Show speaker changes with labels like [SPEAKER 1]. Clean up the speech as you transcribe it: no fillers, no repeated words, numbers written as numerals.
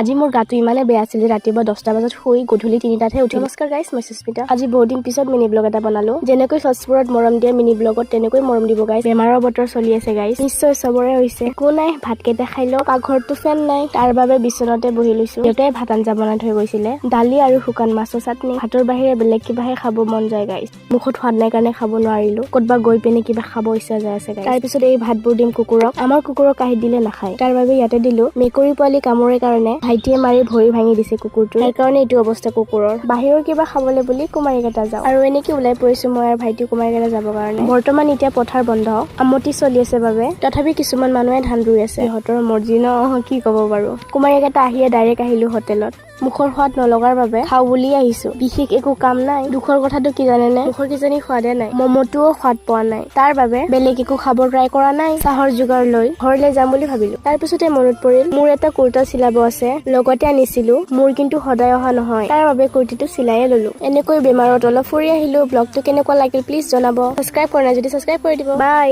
[SPEAKER 1] আজি মোৰ গাটো ইমানে বেয়া আছিল যে ৰাতিপুৱা 10টা বজাত শুই গধূলি 3টাতহে উঠি। নমস্কাৰ গাইস, মই সুস্মিতা। আজি বহুত দিন পিছত মিনি ব্লগ এটা বনালো। যেনেকৈ সস্পুৰত মৰম দিয়ে মিনি ব্লগত তেনেকৈ মৰম দিব গাইস। বেমাৰৰ বতৰ চলি আছে গাইস, নিশ্চয় চবৰে হৈছে। একো নাই, ভাতকেইটা খাই লও। পাকঘৰটো ফেন নাই, তাৰ বাবে বিচনাতে বহি লৈছো। দেউতাই ভাত আঞ্জা বনাই থৈ গৈছিলে, দালি আৰু শুকান মাছৰ চাটনি। ভাতৰ বাহিৰে বেলেগ কিবাহে খাব মন যায় গাইস। মুখত সোৱাদ নাই কাৰণে খাব নোৱাৰিলো। ক'তবা গৈ পিনে কিবা খাব ইচ্ছা যায় আছে গাইস। তাৰ পিছত এই ভাতবোৰ দিম কুকুৰক। আমাৰ কুকুৰক কাঁহীত দিলে নাখায়, তাৰ বাবে ইয়াতে দিলো। মেকুৰী পোৱালি কামোৰে কাৰণে ভাইটিয়ে মাৰি ভৰি ভাঙি দিছে কুকুৰটো, সেই কাৰণে এইটো অৱস্থা কুকুৰৰ। বাহিৰৰ কিবা খাবলৈ বুলি কুমাৰীকেইটা যাওঁ, আৰু এনেকে ওলাই পৰিছো মই আৰু ভাইটি কুমাৰীকেইটা যাবৰ কাৰণে। বৰ্তমান এতিয়া পথাৰ বন্ধ, আমতি চলি আছে বাবে তথাপি কিছুমান মানুহে ধান ৰুই আছে। সিহঁতৰ মৰ্জি ন, কি ক'ব বাৰু। কুমাৰীকেইটা আহিয়ে ডাইৰেক্ট আহিলো হোটেলত। মুখৰ সোৱাদ নলগাৰ বাবে খাওঁ বুলি আহিছো, বিশেষ একো কাম নাই। দুখৰ কথাটো কি জানেনে, মুখৰ কিজানি সোৱাদে নাই, মমটোও সোৱাদ পোৱা নাই। তাৰ বাবে বেলেগ একো খাব ট্ৰাই কৰা নাই। চাহৰ যোগাৰ লৈ ঘৰলৈ যাম বুলি ভাবিলো। তাৰ পিছতে মনত পৰিল মোৰ এটা কুৰ্তা চিলাব আছে, লগতে আনিছিলো। মোৰ কিন্তু সদায় অহা নহয়, তাৰ বাবে কুৰ্তিটো চিলাইয়ে ললো। এনেকৈ বেমাৰত অলপ ফুৰি আহিলো। ব্লগটো কেনেকুৱা লাগিল প্লিজ জনাব। সাবস্ক্ৰাইব কৰা নাই যদি সাবস্ক্ৰাইব কৰি দিব। বাই।